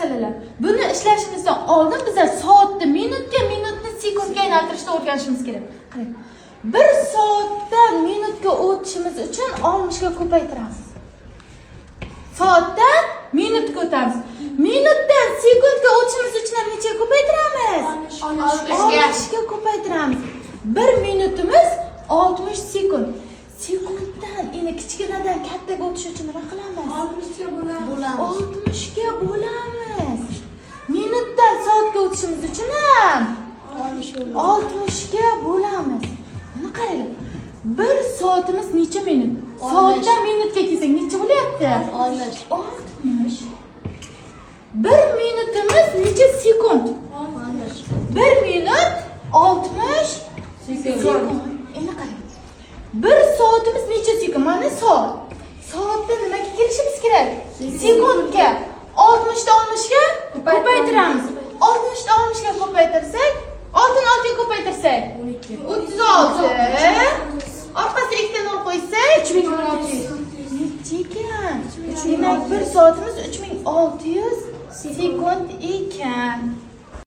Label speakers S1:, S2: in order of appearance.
S1: masalalar. Buni ishlashimizdan oldin biz soatni minutga, minutni sekundga aylantirishni o'rganishimiz kerak. Qarang. 1 soatdan minutga o'tishimiz uchun 60 ga ko'paytiramiz. Soatdan minutga o'tamiz. Minutdan sekundga o'tishimiz uchun nechaga ko'paytiramiz? 60 ga ko'paytiramiz. 1 minutimiz 60 sekund. Sekunddan endi kichkinadan kattaga o'tish uchun nima qilamiz?
S2: 60 ga bo'lamiz.
S1: 60 ga bo'lamiz. Minutdan soatga o'tishimiz uchun ham 60 ga bo'lamiz. Mana qarang. 1 soatimiz necha minut? Soatdan minutga kelsak necha bo'lyapti? 60. 1 minutimiz necha sekund? 1 minut 60 sekund. Endi qarang. 1 soatimiz necha sekund? Mana soat. Soatda nimaga kelishimiz kerak? Sekundga. 60 dan 60 ga ko'paytiramiz. 60 dan 60 ga ko'paytirsak, 6 dan 6 ga ko'paytirsak 36. Orqasiga 2 ta 0 qo'ysak 3600. Necha ekan? Demak 1 soatimiz 3600 sekund ekan.